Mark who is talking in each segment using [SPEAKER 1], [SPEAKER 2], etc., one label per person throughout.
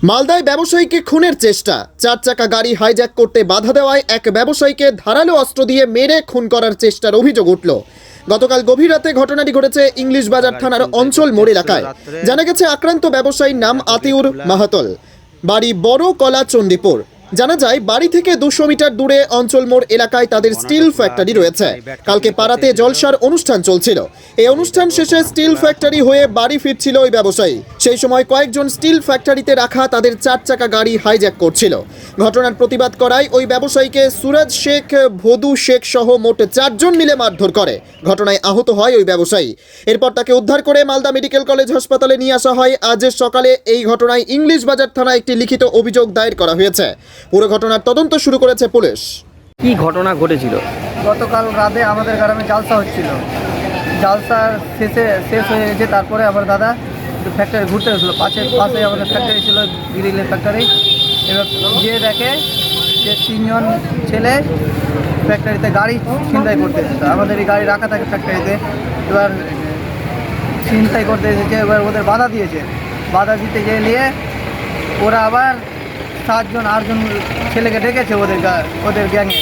[SPEAKER 1] মালদায় ব্যবসায়ীকে খুনের চেষ্টা। চার চাকা গাড়ি হাইজ্যাক করতে বাধা দেওয়ায় এক ব্যবসায়ীকে ধারালো অস্ত্র দিয়ে মেরে খুন করার চেষ্টার অভিযোগ উঠল। গতকাল গভীর রাতে ঘটনাটি ঘটেছে ইংলিশ বাজার থানার অঞ্চল মোড় এলাকায়। জানা গেছে আক্রান্ত ব্যবসায়ীর নাম আতিউর মাহাতল, বাড়ি বড় কলা চণ্ডীপুর। জানা যায় বাড়ি থেকে 200 মিটার দূরে অঞ্চল মোড় এলাকায় তাদের স্টিল ফ্যাক্টরি রয়েছে। কালকে পাড়াতে জলসার অনুষ্ঠান চলছিল। এই অনুষ্ঠান শেষে স্টিল ফ্যাক্টরি হয়ে বাড়ি ফিরছিল ওই ব্যবসায়ী। সেই সময় কয়েকজন স্টিল ফ্যাক্টরিতে রাখা তাদের চার চাকা গাড়ি হাইজ্যাক করছিল। ঘটনার প্রতিবাদ করায় ওই ব্যবসায়ীকে সুরজ শেখ, ভদু শেখ সহ মোট 4 জন মিলে মারধর করে। ঘটনায় আহত হয় ওই ব্যবসায়ী। এরপর তাকে উদ্ধার করে মালদা মেডিকেল কলেজ হাসপাতালে নিয়ে আসা হয়। আজ সকালে এই ঘটনায় ইংলিশ বাজার থানায় একটি লিখিত অভিযোগ দায়ের করা হয়েছে। পুরো ঘটনার তদন্ত শুরু করেছে পুলিশ।
[SPEAKER 2] কি ঘটনা ঘটেছিল?
[SPEAKER 3] গতকাল রাতে আমাদের গ্রামে জালসা হচ্ছিল। জালসা শেষ হয়ে গেছে। তারপরে আমার দাদা ফ্যাক্টরি ঘুরতে গেছিলো। পাশে আমাদের ফ্যাক্টরি ছিল, গ্রিলের ফ্যাক্টরি। এবার গিয়ে দেখে যে 3 জন ছেলে ফ্যাক্টরিতে গাড়ি ছিনতাই করতে এসেছে। আমাদের এই গাড়ি রাখা থাকে ফ্যাক্টরিতে। এবার ছিনতাই করতে এসেছে। এবার ওদের বাধা দিয়েছে। বাধা দিতে গিয়ে ওরা আবার 7 জন 8 জন ছেলেকে ডেকেছে ওদের গ্যাংয়ে।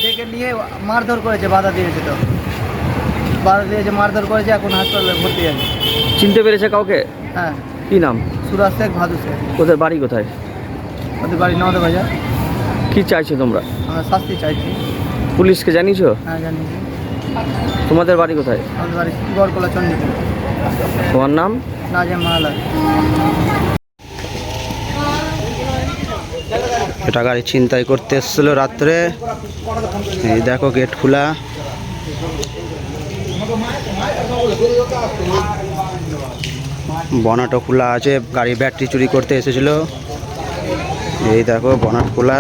[SPEAKER 3] ডেকে নিয়ে মারধর করেছে। বাধা দিয়েছে, মারধর করেছে। এখন হাসপাতালে ভর্তি আছে।
[SPEAKER 2] চিনতে পেরেছে কাউকে?
[SPEAKER 3] হ্যাঁ।
[SPEAKER 2] কি নাম?
[SPEAKER 3] সুরাজ শেখ, ভাদু শেখ।
[SPEAKER 2] ওদের বাড়ি কোথায়?
[SPEAKER 3] ওদের বাড়ি নওদা বাজার।
[SPEAKER 2] কি চাইছো তোমরা?
[SPEAKER 3] আমরা শাস্তি চাইছি।
[SPEAKER 2] পুলিশকে জানিয়েছো?
[SPEAKER 3] হ্যাঁ, জানি।
[SPEAKER 2] তোমাদের বাড়ি কোথায়?
[SPEAKER 3] আমাদের বাড়ি গড়কলা চণ্ডীপুর।
[SPEAKER 2] তোমার নাম?
[SPEAKER 3] নাজিম মাহালা।
[SPEAKER 4] এটা গাড়ি ছিনতাই করতে এসেছিল রাত্রে। এই দেখো গেট খোলা। বনাটও খোলা আছে। গাড়ি ব্যাটারি চুরি করতে এসেছিল। এই দেখো বনাট খোলা।